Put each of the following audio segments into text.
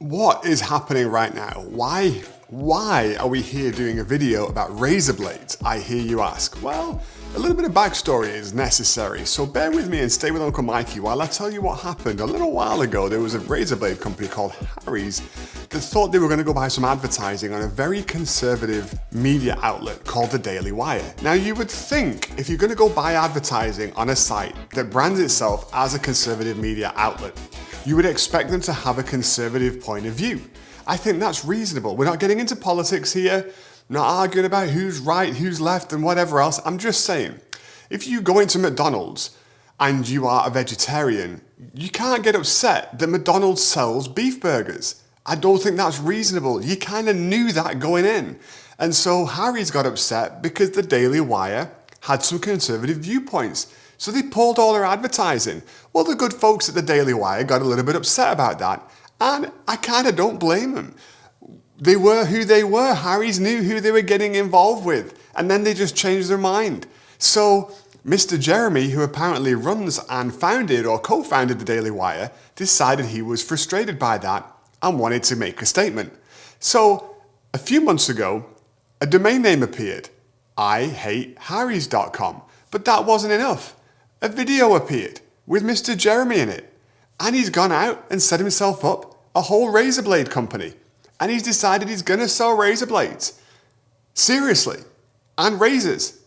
What is happening right now? Why are we here doing a video about razor blades, I hear you ask? Well, a little bit of backstory is necessary, so bear with me and stay with Uncle Mikey while I tell you what happened. A little while ago, there was a razor blade company called Harry's that thought they were going to go buy some advertising on a very conservative media outlet called the Daily Wire. Now, you would think if you're going to go buy advertising on a site that brands itself as a conservative media outlet, you would expect them to have a conservative point of view. I think that's reasonable. We're not getting into politics here, not arguing about who's right, who's left, and whatever else. I'm just saying, if you go into McDonald's and you are a vegetarian, you can't get upset that McDonald's sells beef burgers. I don't think that's reasonable. You kind of knew that going in. And so Harry's got upset because the Daily Wire had some conservative viewpoints. So they pulled all their advertising. Well, the good folks at the Daily Wire got a little bit upset about that. And I kind of don't blame them. They were who they were. Harry's knew who they were getting involved with. And then they just changed their mind. So Mr. Jeremy, who apparently runs and founded or co-founded the Daily Wire, decided he was frustrated by that and wanted to make a statement. So a few months ago, a domain name appeared, IHateHarrys.com. But that wasn't enough. A video appeared with Mr. Jeremy in it. And he's gone out and set himself up a whole razor blade company. And he's decided he's going to sell razor blades. Seriously. And razors.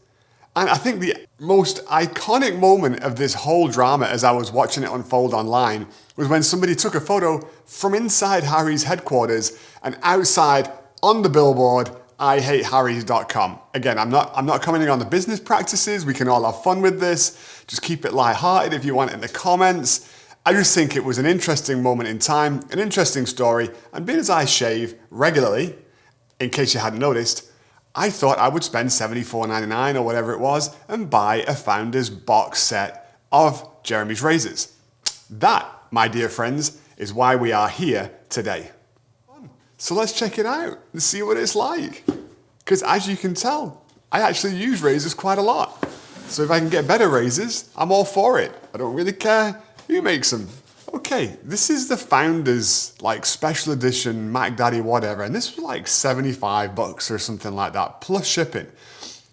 And I think the most iconic moment of this whole drama as I was watching it unfold online was when somebody took a photo from inside Harry's headquarters and outside on the billboard, IHateHarrys.com. Again, I'm not commenting on the business practices. We can all have fun with this. Just keep it lighthearted if you want in the comments. I just think it was an interesting moment in time, an interesting story, and being as I shave regularly, in case you hadn't noticed, I thought I would spend $74.99 or whatever it was and buy a Founders box set of Jeremy's razors. That, my dear friends, is why we are here today. So let's check it out and see what it's like. Because as you can tell, I actually use razors quite a lot. So if I can get better razors, I'm all for it. I don't really care who makes them. Okay, this is the Founders special edition Mac Daddy whatever, and this was like $75 or something like that, plus shipping.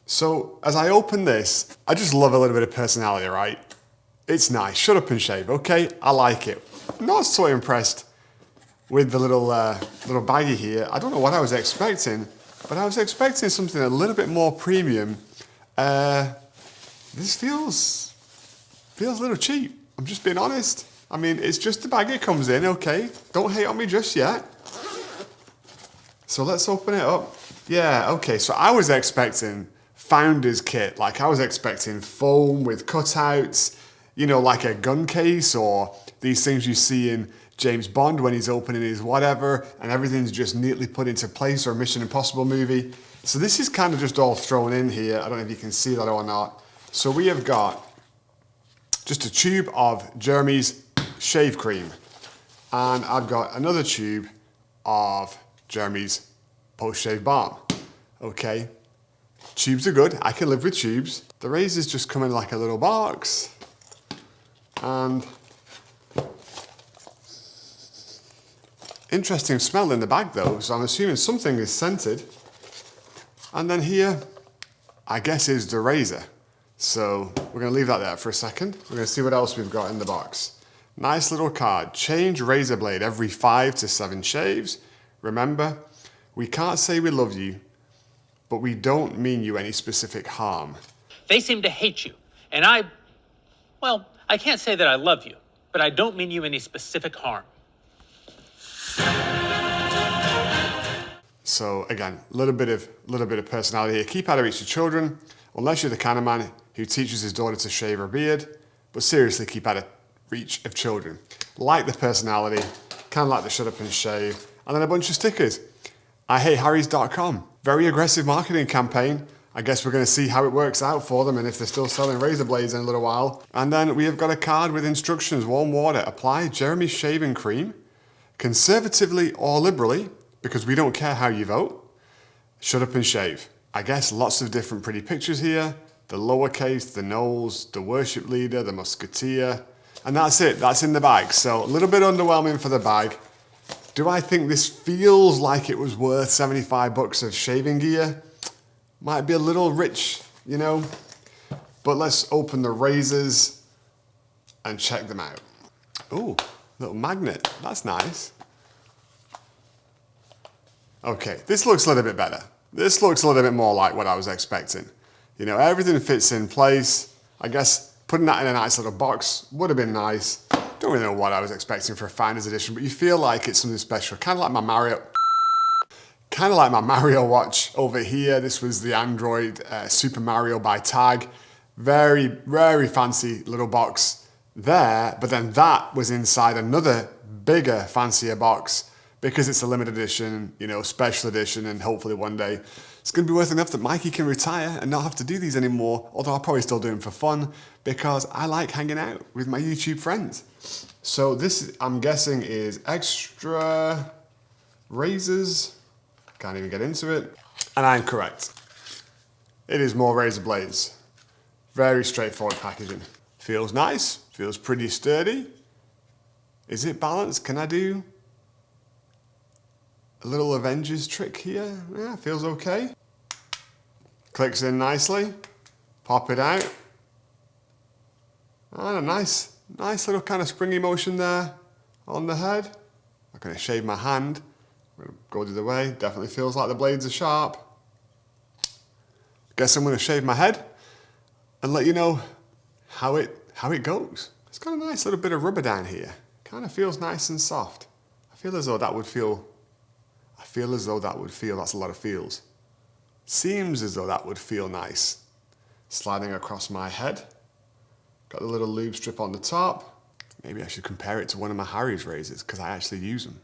So as I open this, I just love a little bit of personality, right? It's nice. Shut up and shave, okay? I like it. Not so impressed with the little baggie here. I don't know what I was expecting, but I was expecting something a little bit more premium. This feels a little cheap. I'm just being honest. I mean, it's just the bag it comes in, okay? Don't hate on me just yet. So let's open it up. Yeah, okay, so I was expecting Founders kit. Like I was expecting foam with cutouts, you know, like a gun case or these things you see in James Bond when he's opening his whatever and everything's just neatly put into place, or a Mission Impossible movie. So this is kind of just all thrown in here. I don't know if you can see that or not. So we have got just a tube of Jeremy's shave cream. And I've got another tube of Jeremy's post-shave balm. Okay. Tubes are good. I can live with tubes. The razors just come in like a little box. And interesting smell in the bag though, so I'm assuming something is scented. And then here, I guess, is the razor. So we're going to leave that there for a second. We're going to see what else we've got in the box. Nice little card. Change razor blade every 5 to 7 shaves. Remember, we can't say we love you, but we don't mean you any specific harm. They seem to hate you. And I can't say that I love you, but I don't mean you any specific harm. So again, a little bit of personality here. Keep out of reach of children, unless you're the kind of man who teaches his daughter to shave her beard. But seriously, keep out of reach of children. Like the personality, kind of like the shut up and shave, and then a bunch of stickers. IHateHarrys.com. Very aggressive marketing campaign. I guess we're going to see how it works out for them and if they're still selling razor blades in a little while. And then we have got a card with instructions. Warm water. Apply Jeremy's shaving cream conservatively or liberally, because we don't care how you vote. Shut up and shave. I guess lots of different pretty pictures here. The lowercase, the nose, the worship leader, the musketeer. And that's it. That's in the bag. So a little bit underwhelming for the bag. Do I think this feels like it was worth 75 bucks of shaving gear? Might be a little rich, you know? But let's open the razors and check them out. Ooh, little magnet, that's nice. Okay, this looks a little bit better. This looks a little bit more like what I was expecting. You know, everything fits in place. I guess putting that in a nice little box would have been nice. Don't really know what I was expecting for a Finder's Edition, but you feel like it's something special. Kind of like my Mario watch over here. This was the Android Super Mario by Tag. Very, very fancy little box there, but then that was inside another bigger, fancier box because it's a limited edition, you know, special edition, and hopefully one day it's going to be worth enough that Mikey can retire and not have to do these anymore, although I'll probably still do them for fun because I like hanging out with my YouTube friends. So this, I'm guessing, is extra razors. Can't even get into it. And I'm correct. It is more razor blades. Very straightforward packaging. Feels nice, feels pretty sturdy. Is it balanced? Can I do a little Avengers trick here? Yeah, feels okay. Clicks in nicely. Pop it out. And a nice little kind of springy motion there on the head. I'm gonna shave my hand. I'm gonna go the other way. Definitely feels like the blades are sharp. Guess I'm gonna shave my head and let you know how it goes. It's got a nice little bit of rubber down here. Kind of feels nice and soft. I feel as though that would feel, that's a lot of feels. Seems as though that would feel nice. Sliding across my head. Got the little lube strip on the top. Maybe I should compare it to one of my Harry's razors because I actually use them.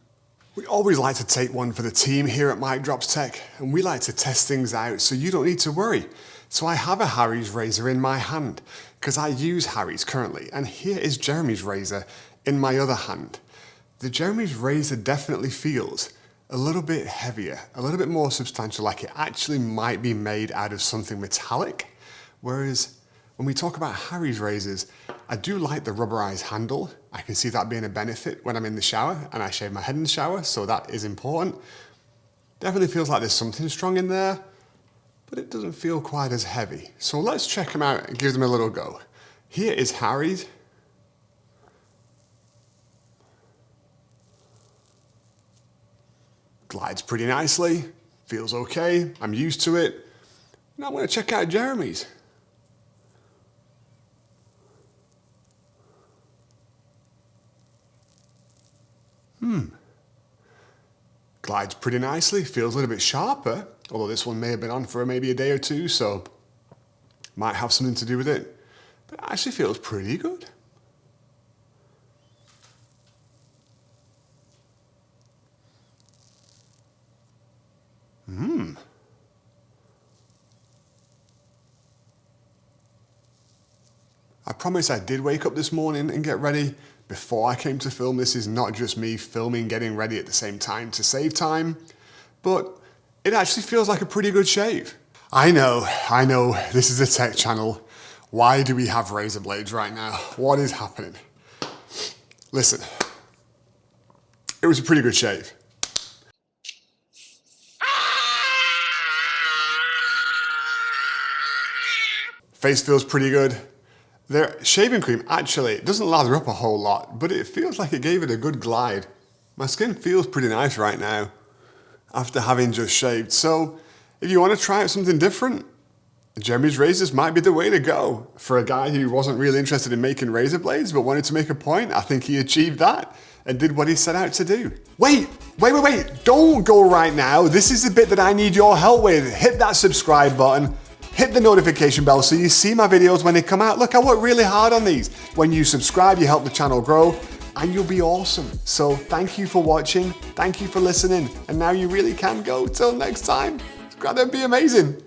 We always like to take one for the team here at Mike Drops Tech, and we like to test things out so you don't need to worry. So I have a Harry's razor in my hand because I use Harry's currently, and here is Jeremy's razor in my other hand. The Jeremy's razor definitely feels a little bit heavier, a little bit more substantial, like it actually might be made out of something metallic. Whereas when we talk about Harry's razors, I do like the rubberized handle. I can see that being a benefit when I'm in the shower and I shave my head in the shower, so that is important. Definitely feels like there's something strong in there, but it doesn't feel quite as heavy. So let's check them out and give them a little go. Here is Harry's. Glides pretty nicely, feels okay, I'm used to it. Now I'm going to check out Jeremy's. Glides pretty nicely, feels a little bit sharper, although this one may have been on for maybe a day or two, so might have something to do with it. But it actually feels pretty good. I promise I did wake up this morning and get ready before I came to film. This is not just me filming, getting ready at the same time to save time, but it actually feels like a pretty good shave. I know, this is a tech channel. Why do we have razor blades right now? What is happening? Listen, it was a pretty good shave. Face feels pretty good. Their shaving cream actually doesn't lather up a whole lot, but it feels like it gave it a good glide. My skin feels pretty nice right now after having just shaved. So if you want to try out something different, Jeremy's razors might be the way to go. For a guy who wasn't really interested in making razor blades but wanted to make a point, I think he achieved that and did what he set out to do. Wait, don't go right now. This is the bit that I need your help with. Hit that subscribe button. Hit the notification bell so you see my videos when they come out. Look, I work really hard on these. When you subscribe, you help the channel grow and you'll be awesome. So thank you for watching. Thank you for listening. And now you really can go. Till next time, it's gonna be amazing.